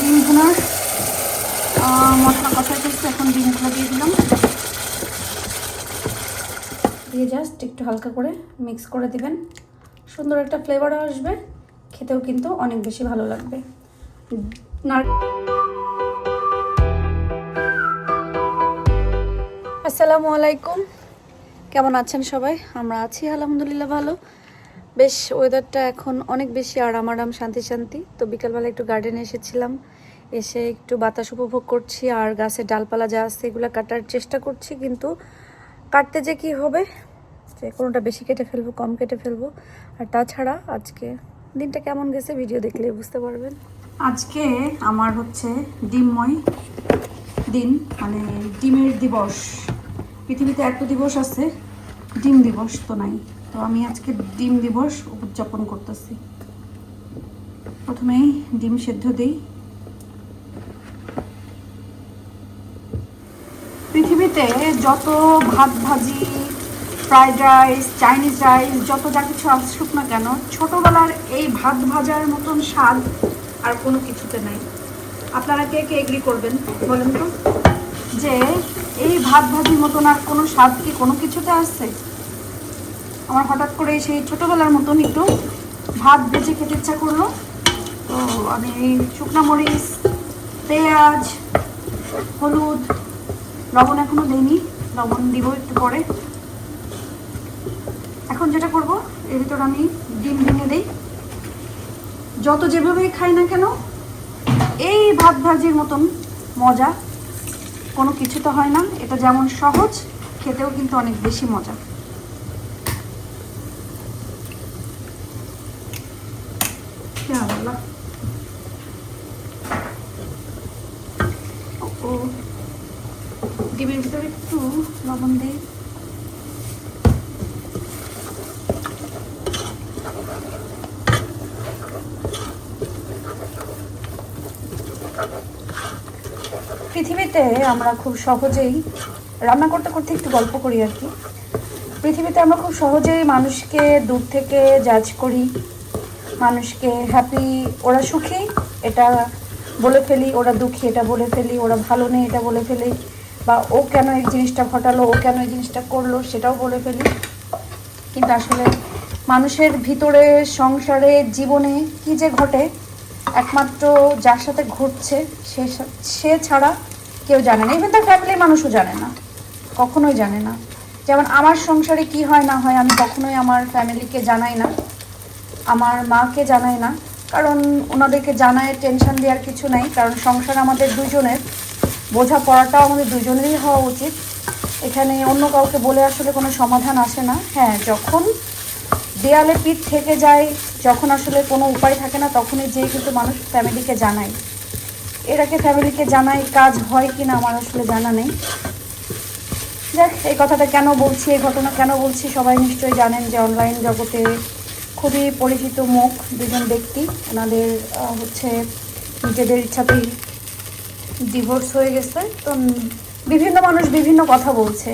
ডিম ভুনার মশলা কষাই করছি, এখন ডিমগুলো দিয়ে দিলাম, দিয়ে জাস্ট একটু হালকা করে মিক্স করে দিবেন। সুন্দর একটা ফ্লেভার আসবে, খেতেও কিন্তু অনেক বেশি ভালো লাগবে। আসসালামু আলাইকুম, কেমন আছেন সবাই? আমরা আছি আলহামদুলিল্লাহ ভালো। বেশ ওয়েদারটা এখন অনেক বেশি আরাম শান্তি শান্তি। তো বিকালবেলা একটু গার্ডেনে এসেছিলাম, এসে একটু বাতাস উপভোগ করছি আর গাছের ডালপালা যা আছে এগুলো কাটার চেষ্টা করছি, কিন্তু কাটতে যে কি হবে, যে কোনোটা বেশি কেটে ফেলবো কম কেটে ফেলবো। আর তাছাড়া আজকে দিনটা কেমন গেছে ভিডিও দেখলে বুঝতে পারবেন। আজকে আমার হচ্ছে ডিমময় দিন, মানে ডিমের দিবস। পৃথিবীতে এত দিবস আছে, ডিম দিবস তো নাই। তো আমি আজকে ডিম দিবস উদযাপন করতেছি। প্রথমেই ডিম সেদ্ধ দিই। পৃথিবীতে যত ভাত ভাজি, ফ্রাইড রাইস, চাইনিজ রাইস, যত যা কিছু আসুক না কেন, ছোটোবেলার এই ভাত ভাজার মতন স্বাদ আর কোনো কিছুতে নাই। আপনারা কে কে এগ্রি করবেন বলেন তো, যে এই ভাত ভাজির মতন আর কোনো স্বাদ কি কোনো কিছুতে আসছে? আমার হঠাৎ করে সেই ছোটোবেলার মতন একটু ভাত ভেজে খেতে ইচ্ছা করলো। তো আমি শুকনো মরিচ, পেঁয়াজ, হলুদ, লবণ এখনো দিইনি, লবণ দিব একটু পরে। এখন যেটা করব, এর ভিতর আমি ডিম ভেঙে দিই। যত যেভাবেই খাই না কেন, এই ভাত ভাজির মতন মজা কোনো কিছু তো হয় না। এটা যেমন সহজ, খেতেও কিন্তু অনেক বেশি মজা। ডিমের ভিতরে একটু লবণ দিই। পৃথিবীতে আমরা খুব সহজেই রান্না করতে করতে একটু গল্প করি আর কি। পৃথিবীতে আমরা খুব সহজেই মানুষকে দূর থেকে জাজ করি, মানুষকে হ্যাপি, ওরা সুখী এটা বলে ফেলি, ওরা দুঃখী এটা বলে ফেলি, ওরা ভালো নেই এটা বলে ফেলি, বা ও কেন এই জিনিসটা ঘটালো, ও কেন এই জিনিসটা করলো সেটাও বলে ফেলি। কিন্তু আসলে মানুষের ভিতরে, সংসারে, জীবনে কী যে ঘটে, একমাত্র যার সাথে ঘটছে সে ছাড়া কেউ জানে না। ইভেন তার ফ্যামিলির মানুষও জানে না, কখনোই জানে না। যেমন আমার সংসারে কি হয় না হয় আমি কখনোই আমার ফ্যামিলিকে জানাই না, আমার মাকে জানাই না, কারণ ওনাদেরকে জানায় টেনশন দেওয়ার কিছু নাই। কারণ সংসার আমাদের দুজনের, বোঝাপড়াটাও আমাদের দুজনেরই হওয়া উচিত। এখানে অন্য কাউকে বলে আসলে কোনো সমাধান আসে না। হ্যাঁ, যখন দেয়ালে পিঠ থেকে যায়, যখন আসলে কোনো উপায় থাকে না, তখনই যেয়ে কিন্তু মানুষ ফ্যামিলিকে জানায়। এর আগে ফ্যামিলিকে জানায় কাজ হয় কি না আমার আসলে জানা নেই। যাক, এই কথাটা কেন বলছি, এই ঘটনা কেন বলছি, সবাই নিশ্চয়ই জানেন যে অনলাইন জগতে খুবই পরিচিত মুখ দুজন ব্যক্তি, ওনাদের হচ্ছে নিজেদের ইচ্ছাতেই ডিভোর্স হয়ে গেছে। তো বিভিন্ন মানুষ বিভিন্ন কথা বলছে,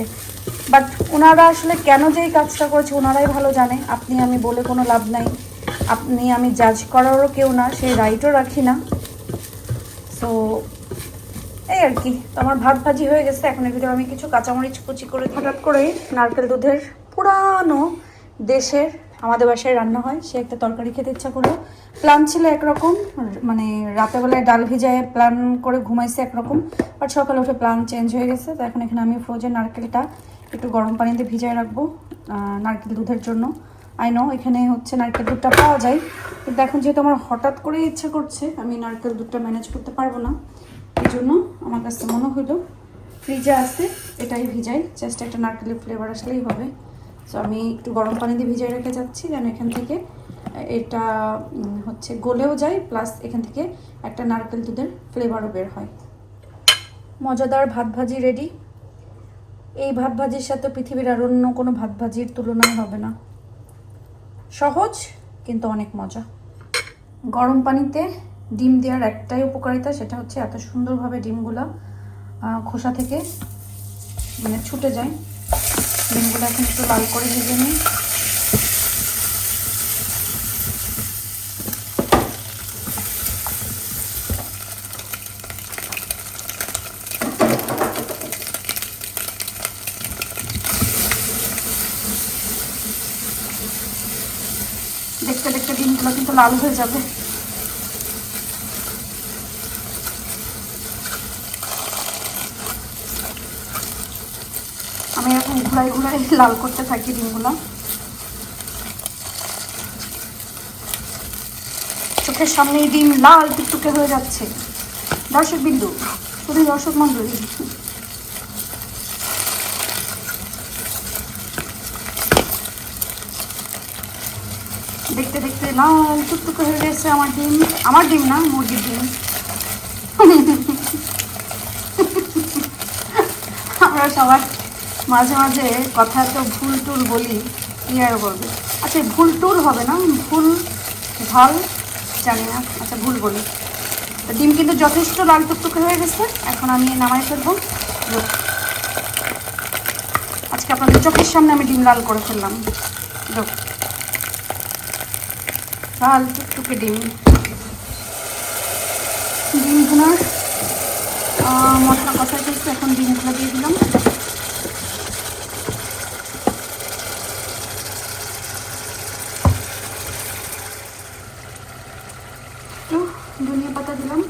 বাট ওনারা আসলে কেন যে এই কাজটা করেছে ওনারাই ভালো জানে। আপনি আমি বলে কোনো লাভ নাই, আপনি আমি জাজ করারও কেউ না, সেই রাইটও রাখি না। সো এই আর কি। তো আমার ভাত ভাজি হয়ে গেছে, এখন এর ভিতরে আমি কিছু কাঁচামরিচ কুচি করে, হঠাৎ করে নারকেল দুধের পুরানো দেশের আমাদের বাসায় রান্না হয়, সে একটা তরকারি খেতে ইচ্ছা করলো। প্ল্যান ছিল একরকম, মানে রাতেবেলায় ডাল ভিজায় প্ল্যান করে ঘুমাইছে একরকম, বাট সকালে উঠে প্ল্যান চেঞ্জ হয়ে গেছে। তো এখন এখানে আমি ফ্রোজেন নারকেলটা একটু গরম পানিতে ভিজায় রাখবো নারকেল দুধের জন্য। আই নো এখানে হচ্ছে নারকেল দুধটা পাওয়া যায়, কিন্তু এখন যেহেতু আমার হঠাৎ করে ইচ্ছা করছে, আমি নারকেল দুধটা ম্যানেজ করতে পারবো না, এই জন্য আমার কাছে মনে হলো ফ্রিজে আছে এটাই ভিজাই, জাস্ট একটা নারকেলের ফ্লেভার আসলেই হবে। সো আমি একটু গরম পানি দিয়ে ভিজাই রেখে যাচ্ছি, যেন এখান থেকে এটা হচ্ছে গলেও যায়, প্লাস এখান থেকে একটা নারকেল দুধের ফ্লেভারও বের হয়। মজাদার ভাত ভাজি রেডি। এই ভাত ভাজির সাথে পৃথিবীর আর অন্য কোনো ভাত ভাজির তুলনাই হবে না। সহজ কিন্তু অনেক মজা। গরম পানিতে ডিম দেওয়ার একটাই উপকারিতা, সেটা হচ্ছে এত সুন্দরভাবে ডিমগুলো খোসা থেকে মানে ছুটে যায়। ডিমগুলো এখন একটু লাল করে ভেজে নিই। ডিমগুলো কিন্তু লাল হয়ে যাবে। আমি এখন ঘুরাই ঘুরাই লাল করতে থাকি ডিমগুলো। চোখের সামনে ডিম লাল টুকটুকে হয়ে যাচ্ছে। দর্শক বিন্দু, শুধু দর্শক মন্ডলী, দেখতে দেখতে লাল টুকটুকে হয়ে গেছে আমার ডিম। আমার ডিম না, মুরগির ডিম। আমরা সবাই মাঝে মাঝে কথা তো ভুল টুল বলি, কি আর বলবে। আচ্ছা, ভুল টুল হবে না, ভুল ভাল জানি না, আচ্ছা ভুল বলি। তো ডিম কিন্তু যথেষ্ট লাল টুকটুকে হয়ে গেছে, এখন আমি নামাই ফেলবো। আজকে আপনাদের চোখের সামনে আমি ডিম লাল করে ফেললাম। লাল টুকটুকে ডিম। ডিম ভুনার মশলা কষাই করছে, এখন ডিমগুলো দিয়ে দিলাম। একটু ধনিয়া পাতা দিলাম।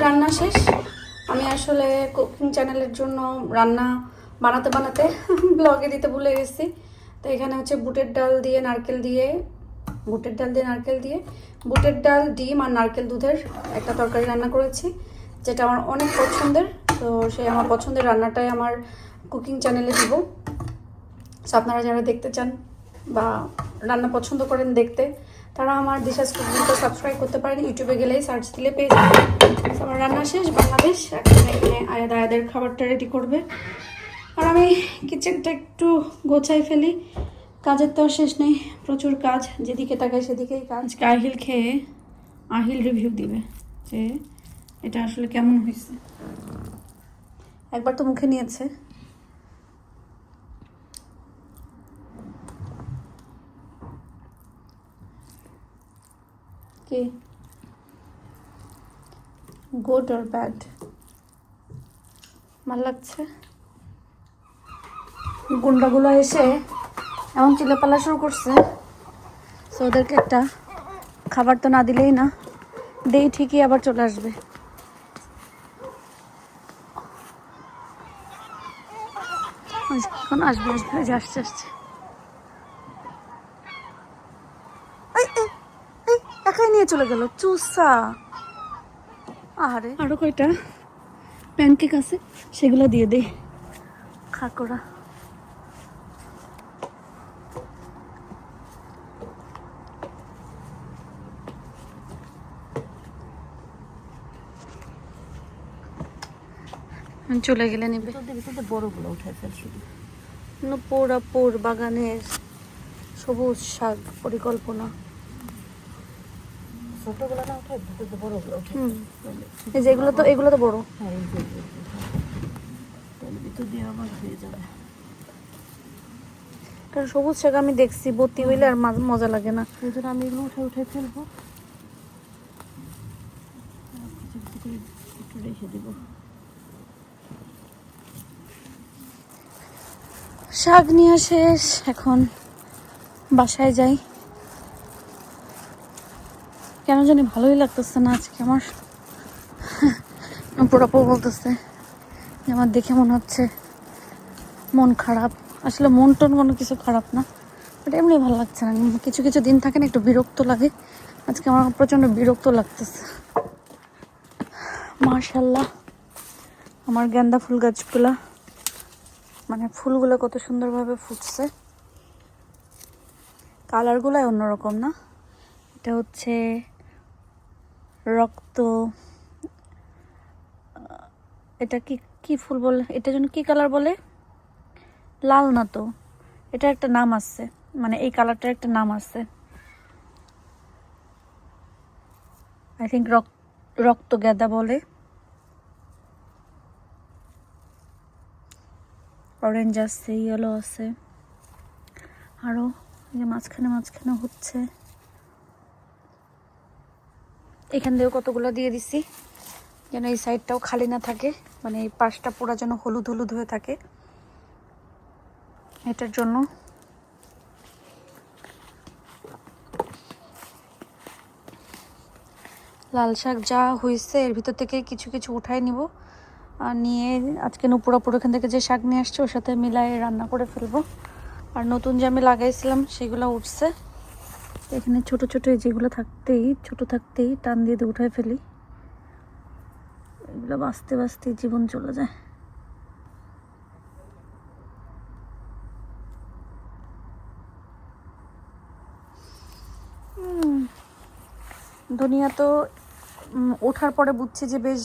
রান্না শেষ। আমি আসলে কুকিং চ্যানেলের জন্য রান্না বানাতে বানাতে ব্লগে দিতে ভুলে গেছি। তো এখানে হচ্ছে বুটের ডাল দিয়ে নারকেল দিয়ে, বুটের ডাল, ডিম আর নারকেল দুধের একটা তরকারি রান্না করেছি, যেটা আমার অনেক পছন্দের। তো সেই আমার পছন্দের রান্নাটাই আমার কুকিং চ্যানেলে দিব। সো আপনারা যারা দেখতে চান বা রান্না পছন্দ করেন দেখতে, তারা আমার দিশাস কুকিংটা সাবস্ক্রাইব করতে পারেন। ইউটিউবে গেলেই সার্চ দিলে পেয়ে যাবেন। আমার রান্না শেষ বাংলাদেশ। এখন এখানে আয়াদের খাবারটা রেডি করবে, আর আমি কিচেনটা একটু গোছাই ফেলি। কাজের তো শেষ নেই, প্রচুর কাজ, যেদিকে তাকাই সেদিকেই কাজ। আহিল খেয়ে আহিল রিভিউ দিবে যে এটা আসলে কেমন হয়েছে। একবার তো মুখে নিয়েছে। কি গুড অর ব্যাড? ভাল লাগছে। গুন্ডাগুলো এসে এমন চিল্লাপাল্লা শুরু করছে, সো ওদেরকে একটা খাবার তো না দিলেই না, দেই ঠিকই আবার চলে আসবে। এখন আসবে আসছে। একাই নিয়ে চলে গেল চুসা। আরে আরো কয়টা প্যানকেক আছে, সেগুলো দিয়ে দে খাকোরা। চলে গেলে নিবে। বড়গুলো উঠে ফেলছি। পুরাপুর বাগানের সবুজ শাক পরিকল্পনা। ছোটগুলো না উঠে, বড়গুলো উঠে। এই যে এগুলো তো বড়। হ্যাঁ, এই যে ভিতর দিয়ে আবার হয়ে যাবে। কারণ সবুজ শাক আমি দেখছি, বত্তি হইলে আর মজা লাগে না। এই জন্য আমি এগুলো উঠে ফেলবো, একটু রেখে দেবো। শাক নিয়ে শেষ, এখন বাসায় যাই। কেন জানি ভালোই লাগতেছে না আজকে আমার। পুরাপু বলতেছে যে আমার দেখে মনে হচ্ছে মন খারাপ। আসলে মন টন কোনো কিছু খারাপ না, বাট এমনি ভালো লাগছে না। কিছু কিছু দিন থাকে না একটু বিরক্ত লাগে, আজকে আমার প্রচণ্ড বিরক্ত লাগতেছে। মাশাআল্লাহ, আমার গেন্দা ফুল গাছগুলা, মানে ফুলগুলো কত সুন্দরভাবে ফুটছে। কালারগুলাই অন্যরকম না? এটা হচ্ছে রক্ত, এটা কি ফুল বলে, এটা জন্য কি কালার বলে? লাল না তো, এটা একটা নাম আছে, মানে এই কালারটার একটা নাম আছে। আই থিঙ্ক রক্ত গাঁদা বলে। অরেঞ্জ আছে, ইয়েলো আছে, আরো এই যে মাঝখানে হচ্ছে। এখান দিয়েও কতগুলো দিয়ে দিছি, যেন এই সাইডটাও খালি না থাকে, মানে এই পাশটা পুরা যেন হলুদ হলুদ হয়ে থাকে, এটার জন্য। লাল শাক যা হয়েছে এর ভিতর থেকে কিছু কিছু উঠাই নিব, আর নিয়ে আজকে নুপুরাপুর ওখান থেকে যে শাক নিয়ে আসছে ওর সাথে মিলাই রান্না করে ফেলবো। আর নতুন যে আমি লাগাইছিলাম সেগুলো উঠছে, এখানে ছোট ছোট যেগুলো ছোট থাকতেই টান দিয়ে দিয়ে উঠাই ফেলি, এগুলো বাঁচতে বাঁচতে জীবন চলে যায়। দুনিয়া তো ওঠার পরে বুঝছি যে বেশ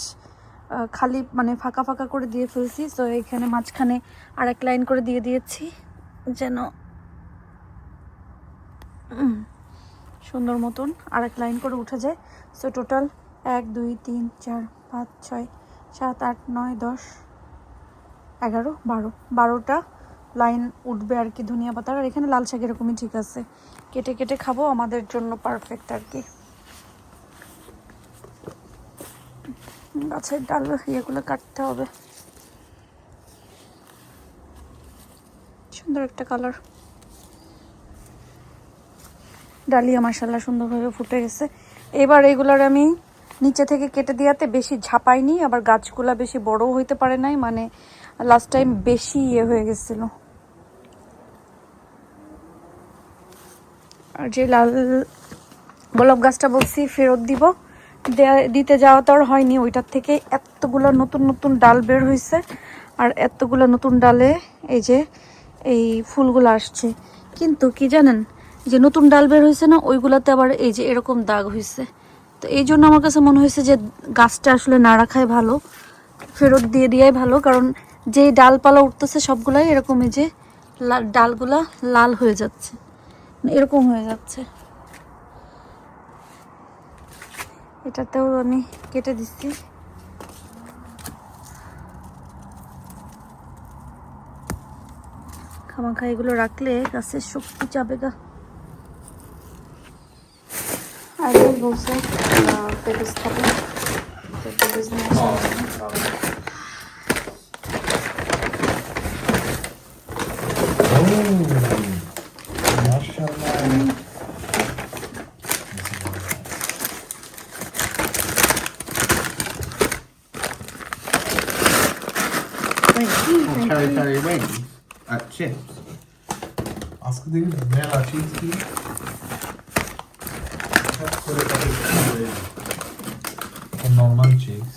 খালি মানে ফাঁকা ফাঁকা করে দিয়ে ফেলছি। তো এখানে মাঝখানে আর এক লাইন করে দিয়ে দিয়েছি যেন সুন্দর মতন আর এক লাইন করে উঠে যায়। সো টোটাল 1 2 3 4 5 6 7 8 9 10 11 12টা লাইন উঠবে আর কি ধনিয়া পাতার। আর এখানে লাল শাক এরকমই ঠিক আছে, কেটে কেটে খাবো, আমাদের জন্য পারফেক্ট আর কি। গাছের ডাল ইয়েগুলো কাটতে হবে, সুন্দর একটা কালার। ডালিয়া মাশাআল্লাহ সুন্দরভাবে ফুটে গেছে। এবার এগুলার আমি নিচে থেকে কেটে দিয়াতে বেশি ঝাপাইনি, আবার গাছগুলা বেশি বড়ও হইতে পারে নাই, মানে লাস্ট টাইম বেশি হয়ে গেছিল। আর যে লাল গোলাপ গাছটা বলছি ফেরত দিব, দিতে যাওয়া তো আর হয়নি, ওইটার থেকে এতগুলো নতুন নতুন ডাল বের হয়েছে। আর এতগুলো নতুন ডালে এই যে এই ফুলগুলো আসছে। কিন্তু কি জানেন, যে নতুন ডাল বের হয়েছে না, ওইগুলাতে আবার এই যে এরকম দাগ হয়েছে। তো এই জন্য আমার কাছে মনে হয়েছে যে গাছটা আসলে না রাখাই ভালো, ফেরত দিয়ে দেওয়াই ভালো। কারণ যে ডালপালা উঠতেছে সবগুলাই এরকম এই যে ডালগুলা লাল হয়ে যাচ্ছে, এরকম হয়ে যাচ্ছে। এটাতেও আমি কেটে দিচ্ছি। খামাখা এগুলো রাখলে গাছের শক্তি যাবে গা। আগে বলছে পেঁপেস খাবে, পেঁপেস নিয়ে Cherry wings at chips. আজকে দেখি মেলা চিজ কি নর্মাল চিজ।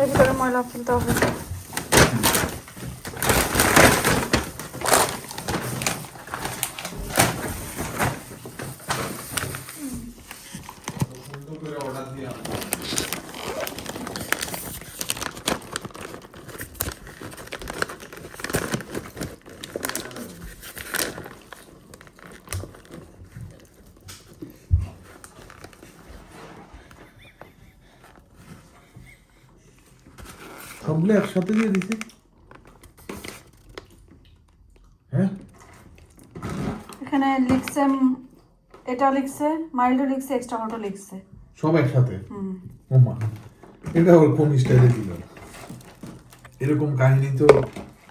এর ভিতরে ময়লা ফেলতে হবে। সবগুলো একসাথে দিয়ে দিছে। হ্যাঁ এখানে লিখছে, এটা লিখছে মাইল্ডও লিখছে, এক্সট্রা হটও লিখছে, সব একসাথে। ওমা, এটা ওর কোন স্টাইলে দিল এরকম কাহিনী তো।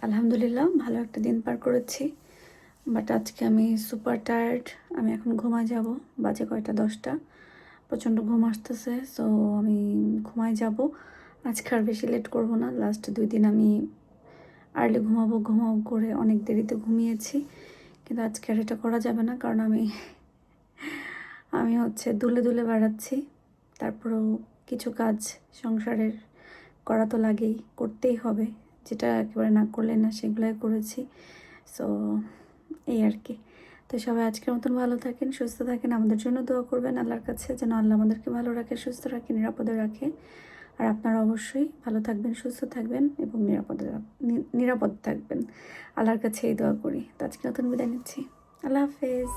আলহামদুলিল্লাহ ভালো একটা দিন পার করেছি, বাট আজকে আমি সুপার টায়ার্ড। আমি এখন ঘুমায় যাব, বাজে কয়টা 10টা, প্রচণ্ড ঘুম আসতেছে। সো আমি ঘুমায় যাব, আজকে আর বেশি লেট করব না। লাস্ট 2 দিন আমি আর্লি ঘুমাবো করে অনেক দেরিতে ঘুমিয়েছি, কিন্তু আজকে আর এটা করা যাবে না। কারণ আমি হচ্ছে দুলে দুলে বেড়াচ্ছি, তারপরেও কিছু কাজ সংসারের করা তো লাগেই, করতেই হবে, যেটা একেবারে না করলে না সেগুলোই করেছি। সো এই আর কি। তো সবাই আজকের মতন ভালো থাকেন, সুস্থ থাকেন, আমাদের জন্য দোয়া করবেন আল্লাহর কাছে যেন আল্লাহ আমাদেরকে ভালো রাখে, সুস্থ রাখে, নিরাপদে রাখে। আর আপনারা অবশ্যই ভালো থাকবেন, সুস্থ থাকবেন এবং নিরাপদ থাকবেন, আল্লাহর কাছে এই দোয়া করি। তো আজকে নতুন বিদায় নিচ্ছি, আল্লাহ হাফেজ।